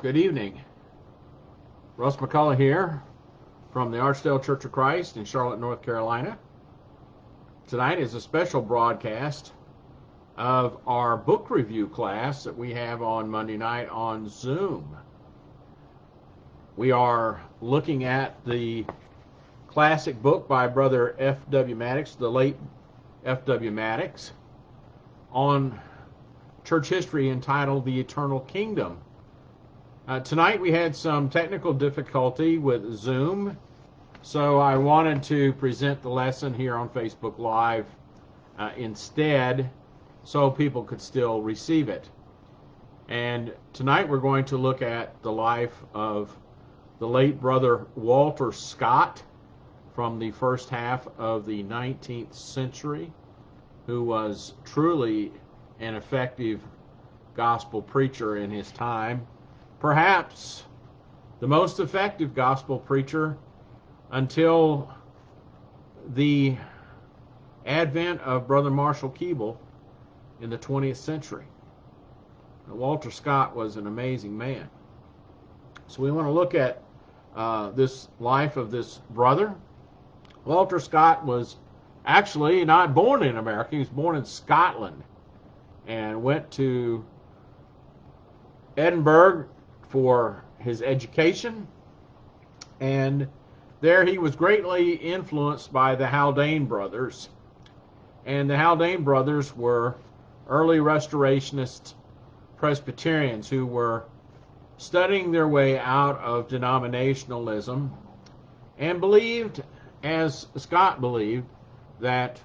Good evening. Russ McCullough here from the Archdale Church of Christ in Charlotte, North Carolina. Tonight is a special broadcast of our book review class that we have on Monday night on Zoom. We are looking at the classic book by Brother F.W. Mattox, the late F.W. Mattox, on church history entitled The Eternal Kingdom. Tonight we had some technical difficulty with Zoom, so I wanted to present the lesson here on Facebook Live instead so people could still receive it. And tonight we're going to look at the life of the late Brother Walter Scott from the first half of the 19th century, who was truly an effective gospel preacher in his time. Perhaps the most effective gospel preacher until the advent of Brother Marshall Keeble in the 20th century. Walter Scott was an amazing man. So we want to look at this life of this brother. Walter Scott was actually not born in America. He was born in Scotland and went to Edinburgh for his education, and there he was greatly influenced by the Haldane brothers. And the Haldane brothers were early Restorationist Presbyterians who were studying their way out of denominationalism and believed, as Scott believed, that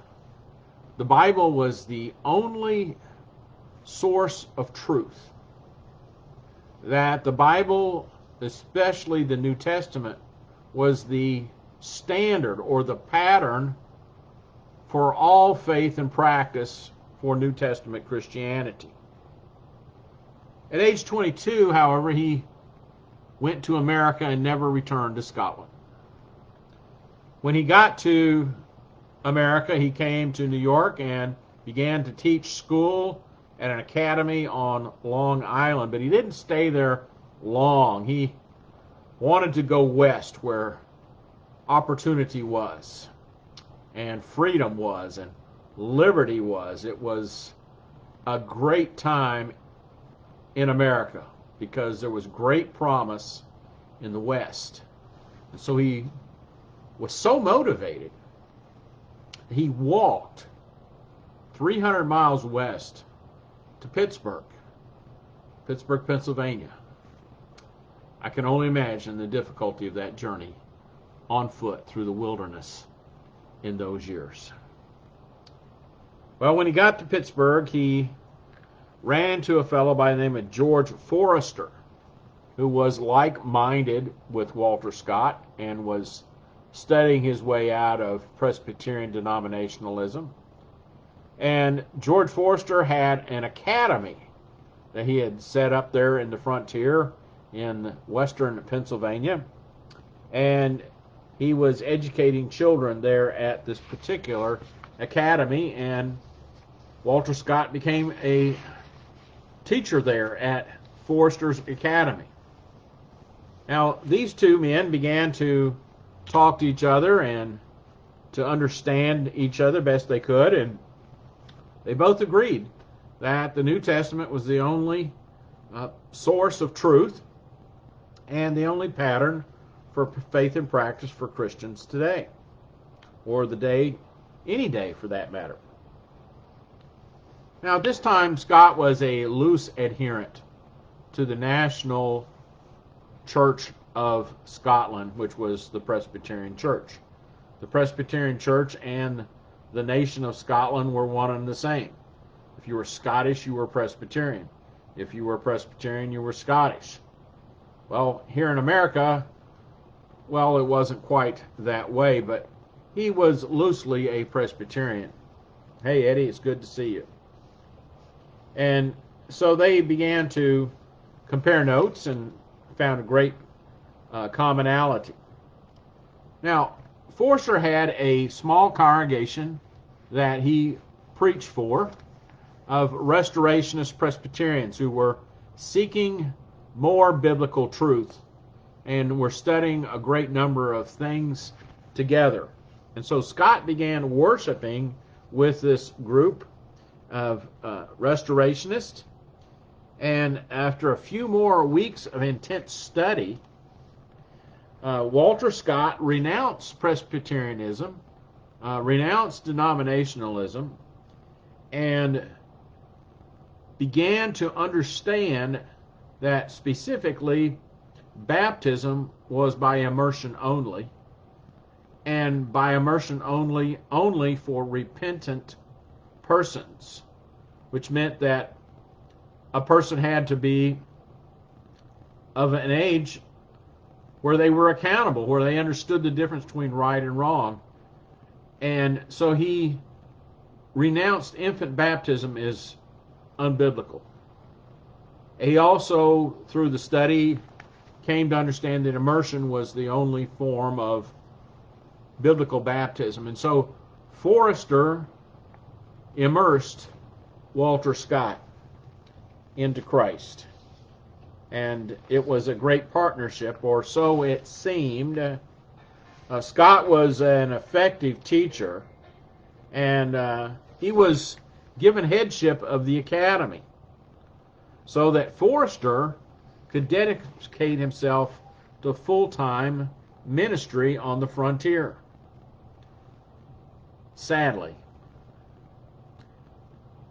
the Bible was the only source of truth, that the Bible, especially the New Testament, was the standard or the pattern for all faith and practice for New Testament Christianity. At age 22, however, he went to America and never returned to Scotland. When he got to America, he came to New York and began to teach school at an academy on Long Island, but he didn't stay there long. He wanted to go west where opportunity was and freedom was and liberty was. It was a great time in America because there was great promise in the West. And so he was so motivated, he walked 300 miles west to Pittsburgh, Pennsylvania. I can only imagine the difficulty of that journey on foot through the wilderness in those years. Well, when he got to Pittsburgh, he ran into a fellow by the name of George Forrester, who was like-minded with Walter Scott and was studying his way out of Presbyterian denominationalism. And George Forster had an academy that he had set up there in the frontier in western Pennsylvania. And he was educating children there at this particular academy. And Walter Scott became a teacher there at Forster's Academy. Now, these two men began to talk to each other and to understand each other best they could, and they both agreed that the New Testament was the only source of truth and the only pattern for faith and practice for Christians today, or the day, any day for that matter. Now, at this time, Scott was a loose adherent to the National Church of Scotland, which was the Presbyterian Church. The Presbyterian Church and the nation of Scotland were one and the same. If you were Scottish, you were Presbyterian. If you were Presbyterian, you were Scottish. Well, here in America, well, it wasn't quite that way, but he was loosely a Presbyterian. Hey, Eddie, it's good to see you. And so they began to compare notes and found a great commonality. Now, Forster had a small congregation that he preached for of Restorationist Presbyterians who were seeking more biblical truth. And we're studying a great number of things together. And so Scott began worshiping with this group of restorationists. And after a few more weeks of intense study, Walter Scott renounced Presbyterianism, renounced denominationalism, and began to understand that specifically baptism was by immersion only, and by immersion only for repentant persons, which meant that a person had to be of an age where they were accountable, where they understood the difference between right and wrong. And so he renounced infant baptism as unbiblical. He also, through the study, came to understand that immersion was the only form of biblical baptism. And so Forrester immersed Walter Scott into Christ. And it was a great partnership, or so it seemed. Scott was an effective teacher, and he was given headship of the academy so that Forrester could dedicate himself to full-time ministry on the frontier. Sadly,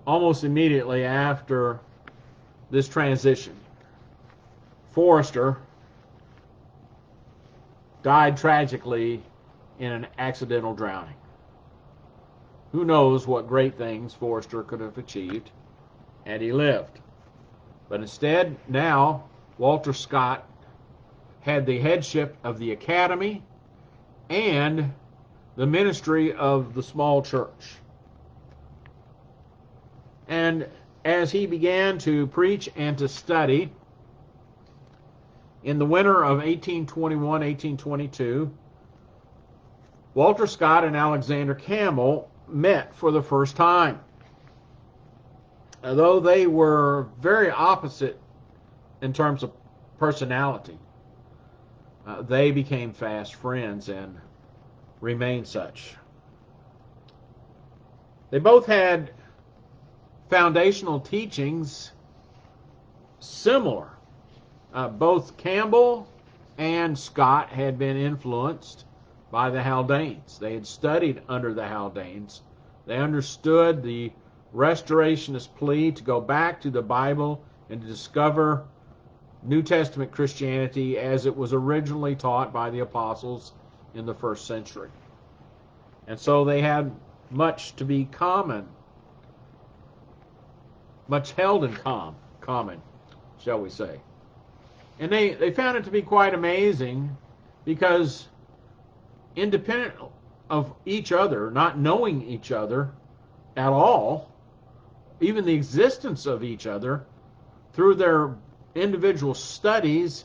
almost immediately after this transition, Forrester died tragically in an accidental drowning. Who knows what great things Forrester could have achieved had he lived. But instead, now, Walter Scott had the headship of the academy and the ministry of the small church. And as he began to preach and to study, in the winter of 1821-1822, Walter Scott and Alexander Campbell met for the first time. Though they were very opposite in terms of personality, they became fast friends and remained such. They both had foundational teachings similar. Both Campbell and Scott had been influenced by the Haldanes. They had studied under the Haldanes. They understood the restorationist plea to go back to the Bible and to discover New Testament Christianity as it was originally taught by the apostles in the first century. And so they had much to be common, much held in common, shall we say. And they found it to be quite amazing because independent of each other, not knowing each other at all, even the existence of each other, through their individual studies,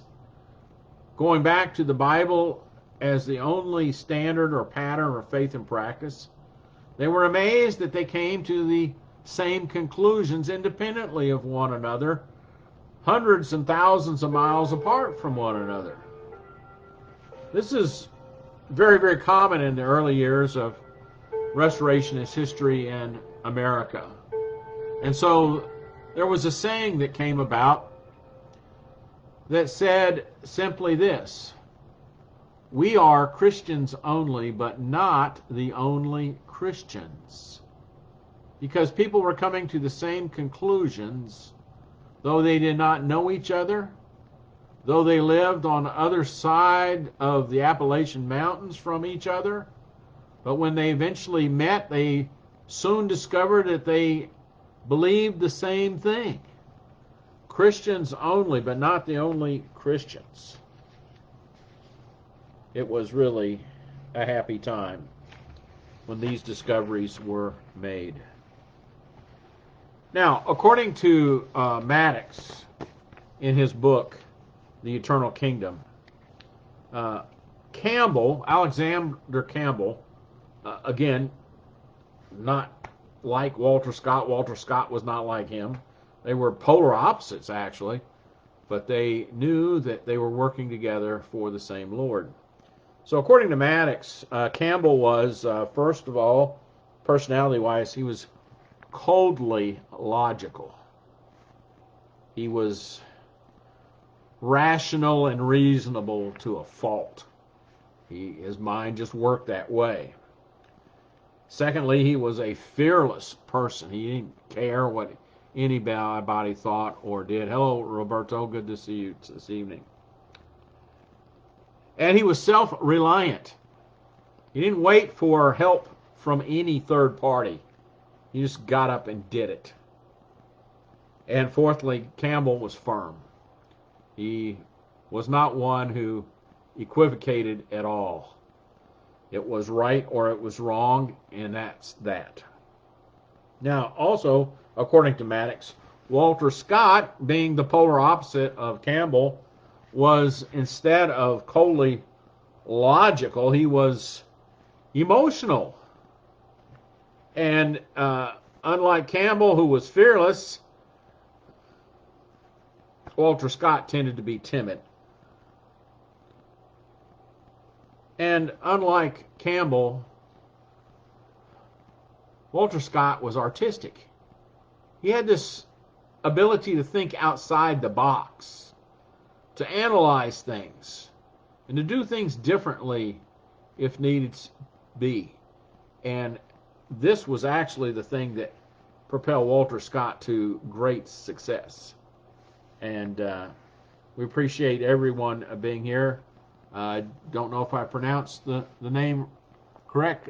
going back to the Bible as the only standard or pattern of faith and practice, they were amazed that they came to the same conclusions independently of one another, hundreds and thousands of miles apart from one another. This is very, very common in the early years of Restorationist history in America. And so there was a saying that came about that said simply this: we are Christians only, but not the only Christians. Because people were coming to the same conclusions, though they did not know each other, though they lived on the other side of the Appalachian Mountains from each other. But when they eventually met, they soon discovered that they believed the same thing. Christians only, but not the only Christians. It was really a happy time when these discoveries were made. Now, according to Mattox, in his book, The Eternal Kingdom, Alexander Campbell, again, not like Walter Scott. Walter Scott was not like him. They were polar opposites, actually. but they knew that they were working together for the same Lord. So according to Mattox, Campbell was, first of all, personality-wise, he was coldly logical. He was rational and reasonable to a fault. His mind just worked that way. Secondly, he was a fearless person. He didn't care what anybody thought or did. Hello, Roberto. Good to see you this evening. And he was self-reliant. He didn't wait for help from any third party. He just got up and did it. And fourthly, Campbell was firm. He was not one who equivocated at all. It was right or it was wrong, and that's that. Now, also, according to Mattox, Walter Scott, being the polar opposite of Campbell, was, instead of coldly logical, he was emotional. And unlike Campbell, who was fearless, Walter Scott tended to be timid. And unlike Campbell, Walter Scott was artistic. He had this ability to think outside the box, to analyze things, and to do things differently if needed be. And this was actually the thing that propelled Walter Scott to great success. And we appreciate everyone being here. I don't know if I pronounced the name correct.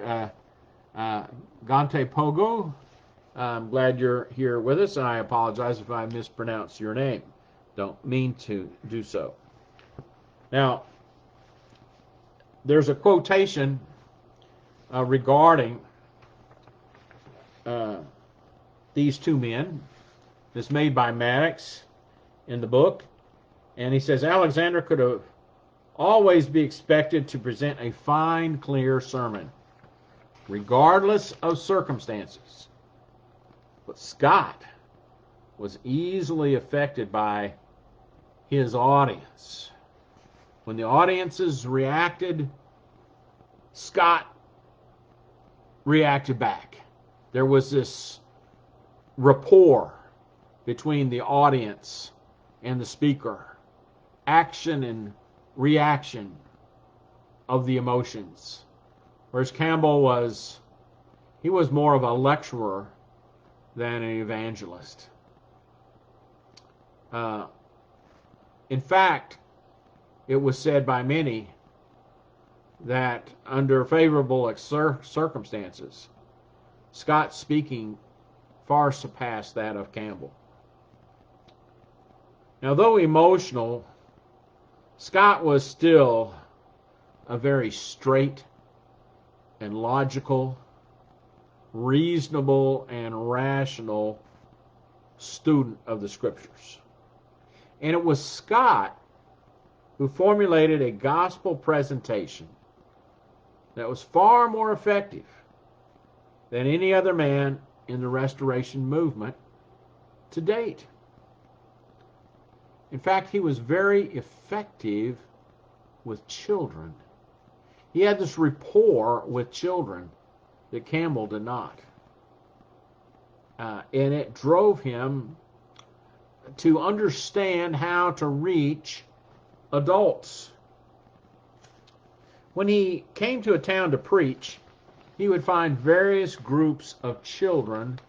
Gante Pogo. I'm glad you're here with us, and I apologize if I mispronounce your name. Don't mean to do so. Now, there's a quotation regarding these two men. It's made by Mattox in the book, and he says, Alexander could have always be expected to present a fine, clear sermon, regardless of circumstances. But Scott was easily affected by his audience. When the audiences reacted, Scott reacted back. There was this rapport between the audience and the speaker, action and reaction of the emotions. Whereas Campbell was more of a lecturer than an evangelist. In fact, it was said by many that under favorable circumstances, Scott's speaking far surpassed that of Campbell. Now, though emotional, Scott was still a very straight and logical, reasonable and rational student of the Scriptures. And it was Scott who formulated a gospel presentation that was far more effective than any other man in the Restoration movement to date. In fact, he was very effective with children. He had this rapport with children that Campbell did not. And it drove him to understand how to reach adults. When he came to a town to preach, he would find various groups of children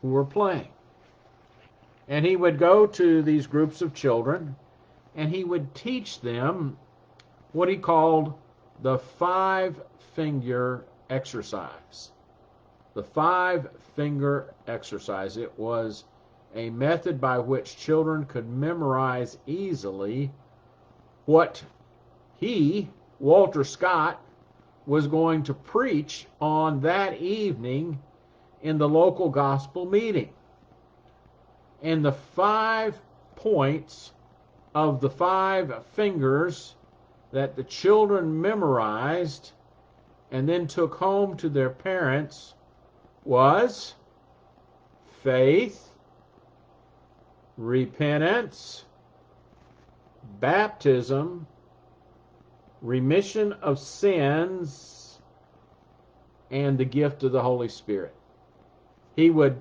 who were playing. And he would go to these groups of children, and he would teach them what he called the 5-finger exercise. The 5-finger exercise. It was a method by which children could memorize easily what he, Walter Scott, was going to preach on that evening in the local gospel meeting. And the 5 points of the 5 fingers that the children memorized and then took home to their parents was faith, repentance, baptism, remission of sins, and the gift of the Holy Spirit. He would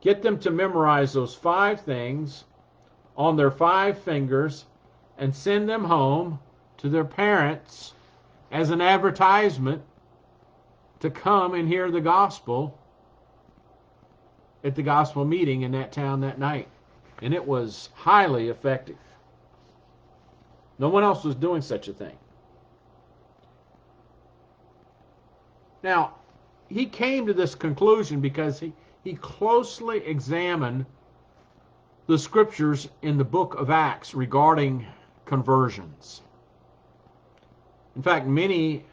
get them to memorize those 5 things on their 5 fingers and send them home to their parents as an advertisement to come and hear the gospel at the gospel meeting in that town that night. And it was highly effective. No one else was doing such a thing. Now, he came to this conclusion because he closely examined the scriptures in the book of Acts regarding conversions. In fact, many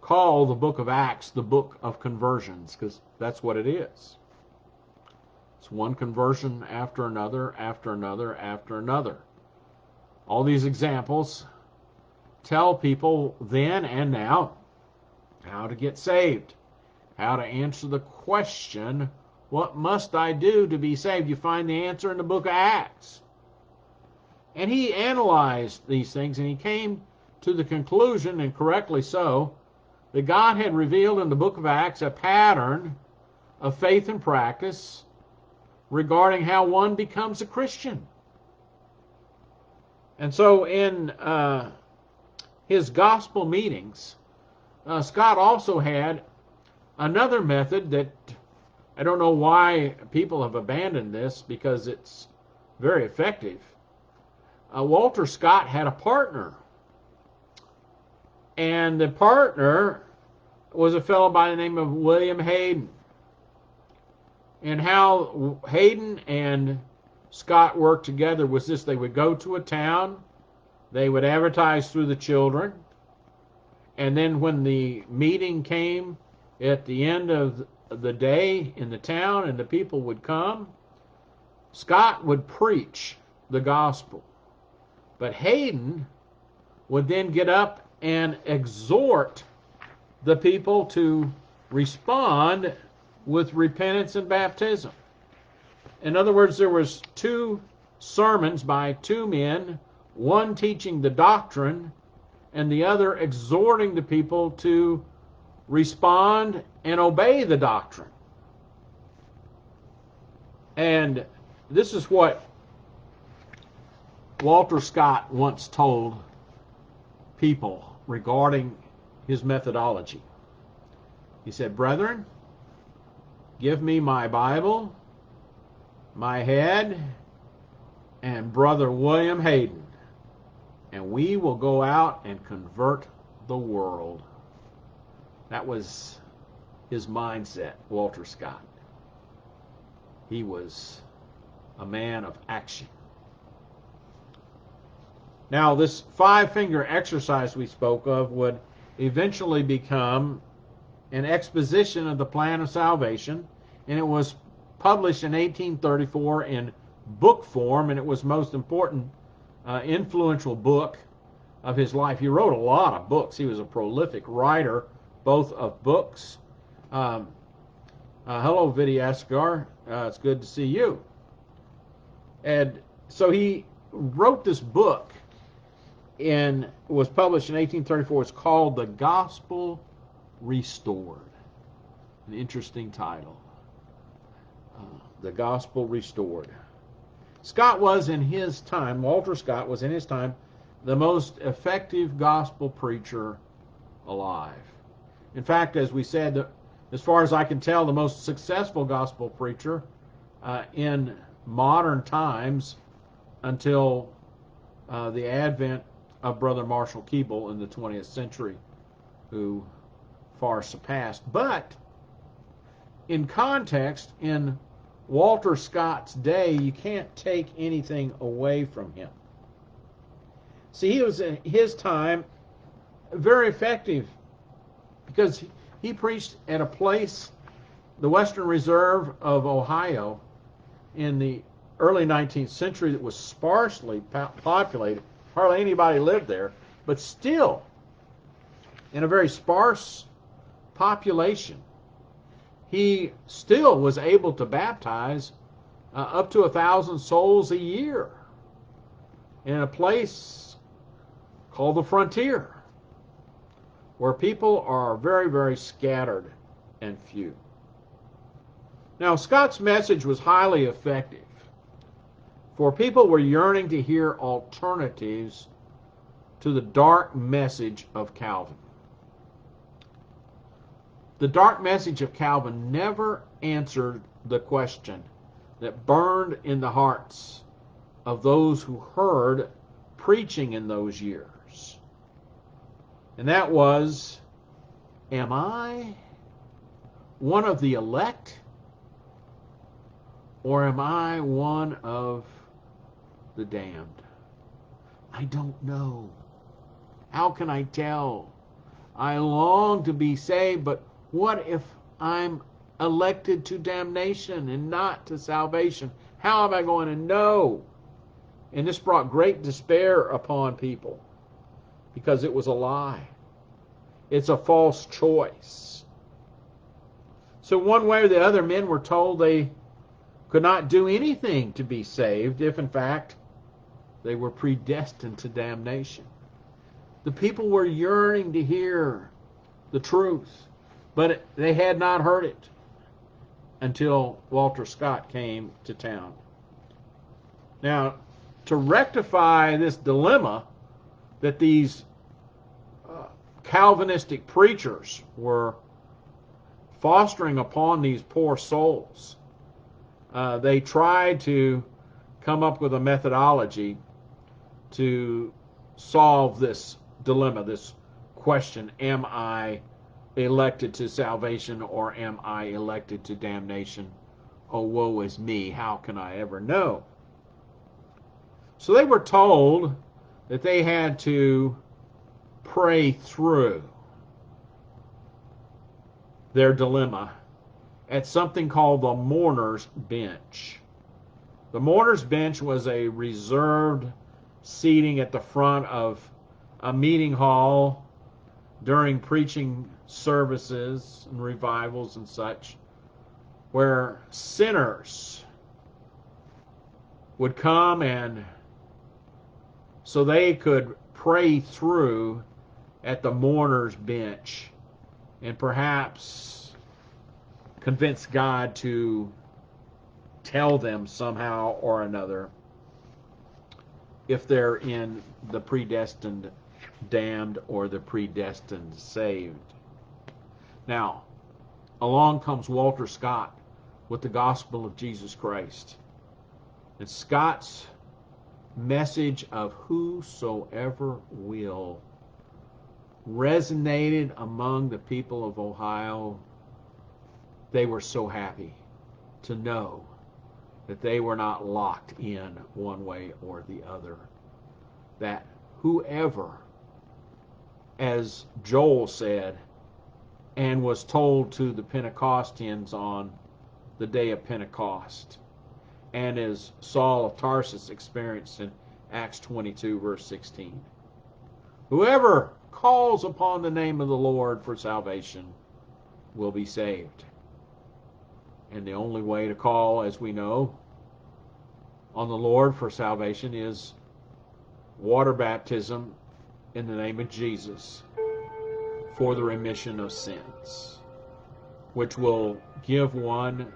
call the book of Acts the book of conversions because that's what it is. It's one conversion after another, after another, after another. All these examples tell people then and now how to get saved, how to answer the question, what must I do to be saved? You find the answer in the book of Acts. And he analyzed these things, and he came to the conclusion, and correctly so, that God had revealed in the book of Acts a pattern of faith and practice regarding how one becomes a Christian. And so in his gospel meetings, Scott also had another method that I don't know why people have abandoned this because it's very effective. Walter Scott had a partner. And the partner was a fellow by the name of William Hayden. And how Hayden and Scott worked together was this: they would go to a town, they would advertise through the children, and then when the meeting came at the end of the day in the town and the people would come, Scott would preach the gospel. But Hayden would then get up and exhort the people to respond with repentance and baptism. In other words, there was 2 sermons by 2 men, one teaching the doctrine and the other exhorting the people to respond and obey the doctrine. And this is what Walter Scott once told people regarding his methodology. He said, "Brethren, give me my Bible, my head, and Brother William Hayden, and we will go out and convert the world." That was his mindset, Walter Scott. He was a man of action. Now, this 5-finger exercise we spoke of would eventually become an exposition of the plan of salvation, and it was published in 1834 in book form, and it was the most important, influential book of his life. He wrote a lot of books. He was a prolific writer, both of books. Hello, Vidi Asgar. It's good to see you. And so he wrote this book, and was published in 1834. It's called The Gospel Restored. An interesting title. The Gospel Restored. Scott was in his time, Walter Scott was in his time, the most effective gospel preacher alive. In fact, as we said, as far as I can tell, the most successful gospel preacher in modern times until the advent of Brother Marshall Keeble in the 20th century, who far surpassed. But in context, in Walter Scott's day, you can't take anything away from him. See, he was in his time very effective because he preached at a place, the Western Reserve of Ohio, in the early 19th century that was sparsely populated. Hardly anybody lived there, but still, in a very sparse population, he still was able to baptize up to 1,000 souls a year. in a place called the frontier, where people are very, very scattered and few. Now, Scott's message was highly effective, for people were yearning to hear alternatives to the dark message of Calvin. The dark message of Calvin never answered the question that burned in the hearts of those who heard preaching in those years. And that was, am I one of the elect, or am I one of the damned? I don't know. How can I tell? I long to be saved, but what if I'm elected to damnation and not to salvation? How am I going to know? And this brought great despair upon people, because it was a lie. It's a false choice. So one way or the other, men were told they could not do anything to be saved if, in fact, they were predestined to damnation. The people were yearning to hear the truth, but they had not heard it until Walter Scott came to town. Now, to rectify this dilemma that these Calvinistic preachers were fostering upon these poor souls, they tried to come up with a methodology to solve this dilemma, this question, am I elected to salvation or am I elected to damnation? Oh, woe is me, how can I ever know? So they were told that they had to pray through their dilemma at something called the mourner's bench. The mourner's bench was a reserved seating at the front of a meeting hall during preaching services and revivals and such, where sinners would come and so they could pray through at the mourner's bench and perhaps convince God to tell them somehow or another if they're in the predestined damned or the predestined saved. Now, along comes Walter Scott with the gospel of Jesus Christ. And Scott's message of whosoever will resonated among the people of Ohio. They were so happy to know that they were not locked in one way or the other. That whoever, as Joel said, and was told to the Pentecostans on the day of Pentecost, and as Saul of Tarsus experienced in Acts 22, verse 16. Whoever calls upon the name of the Lord for salvation will be saved. And the only way to call, as we know, on the Lord for salvation is water baptism in the name of Jesus for the remission of sins, which will give one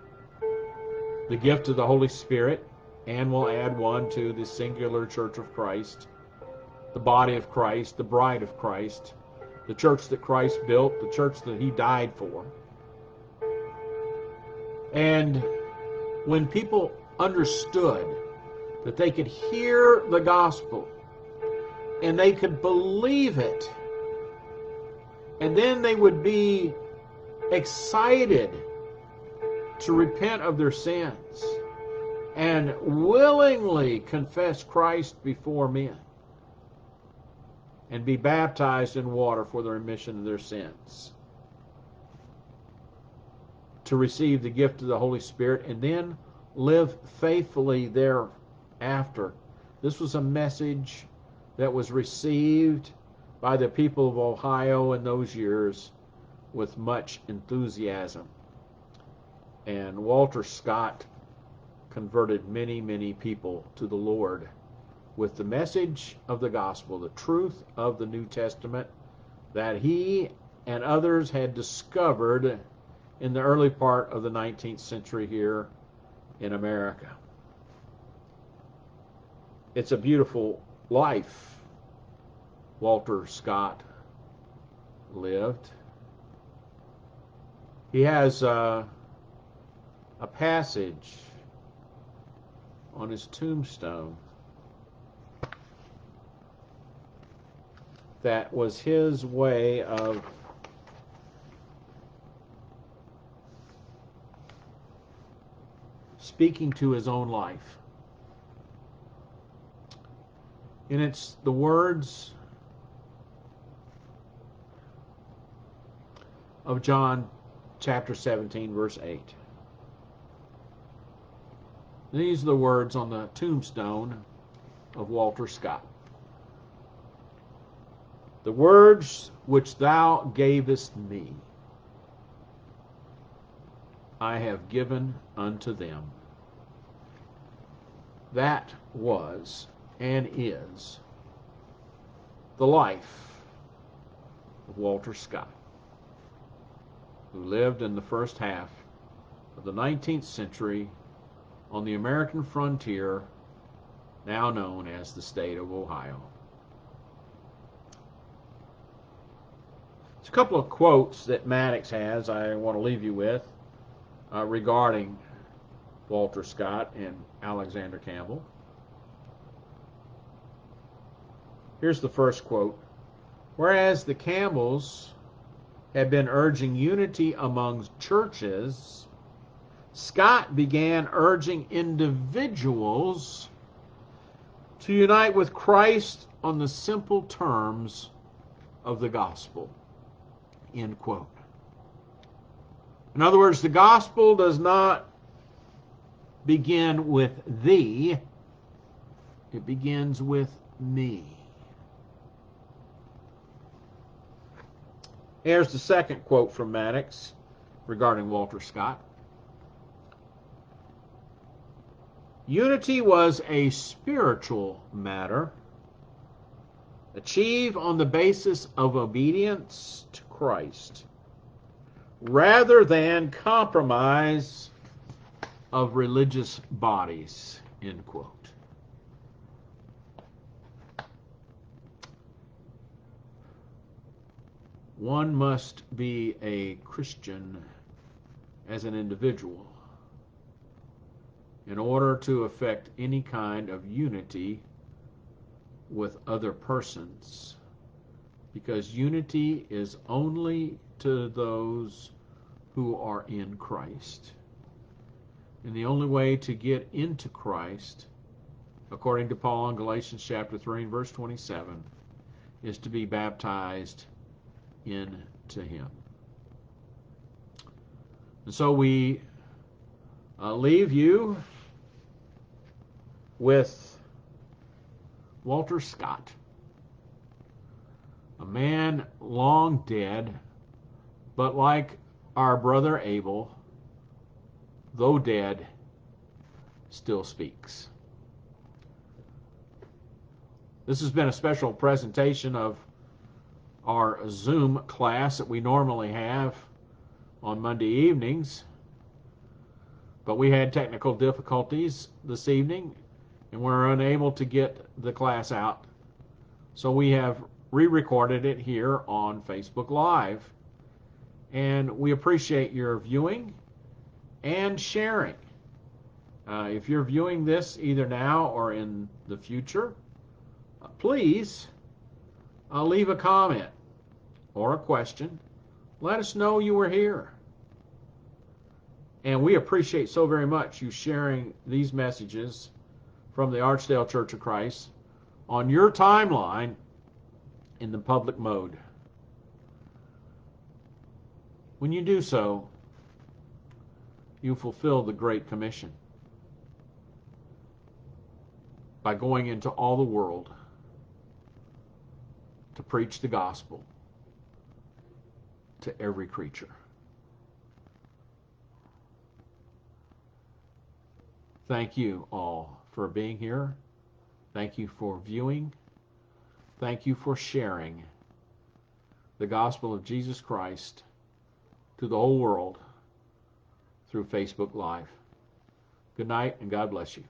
the gift of the Holy Spirit and will add one to the singular church of Christ, the body of Christ, the bride of Christ, the church that Christ built, the church that he died for. And when people understood that they could hear the gospel and they could believe it, and then they would be excited to repent of their sins and willingly confess Christ before men and be baptized in water for the remission of their sins, to receive the gift of the Holy Spirit and then live faithfully thereafter. This was a message that was received by the people of Ohio in those years with much enthusiasm. And Walter Scott converted many, many people to the Lord with the message of the gospel, the truth of the New Testament that he and others had discovered in the early part of the 19th century here in America. It's a beautiful life Walter Scott lived. He has a passage on his tombstone that was his way of speaking to his own life. And it's the words of John chapter 17, verse 8. These are the words on the tombstone of Walter Scott. The words which thou gavest me, I have given unto them. That was and is the life of Walter Scott, who lived in the first half of the 19th century on the American frontier, now known as the state of Ohio. There's a couple of quotes that Mattox has I want to leave you with regarding Walter Scott and Alexander Campbell. Here's the first quote. Whereas the Campbells had been urging unity among churches, Scott began urging individuals to unite with Christ on the simple terms of the gospel. End quote. In other words, the gospel does not begin with thee, it begins with me. Here's the second quote from Mattox regarding Walter Scott. Unity was a spiritual matter achieved on the basis of obedience to Christ rather than compromise of religious bodies, end quote. One must be a Christian as an individual in order to effect any kind of unity with other persons, because unity is only to those who are in Christ. And the only way to get into Christ, according to Paul in Galatians chapter 3 and verse 27, is to be baptized into him. And so we leave you with Walter Scott, a man long dead, but like our brother Abel, though dead, still speaks. This has been a special presentation of our Zoom class that we normally have on Monday evenings, but we had technical difficulties this evening and we're unable to get the class out, so we have re-recorded it here on Facebook Live, and we appreciate your viewing and sharing. If you're viewing this either now or in the future, please leave a comment or a question. Let us know you were here. And we appreciate so very much you sharing these messages from the Archdale Church of Christ on your timeline in the public mode. When you do so, you fulfill the Great Commission by going into all the world to preach the gospel to every creature. Thank you all for being here, Thank you for viewing. Thank you for sharing the gospel of Jesus Christ to the whole world through Facebook Live. Good night, and God bless you.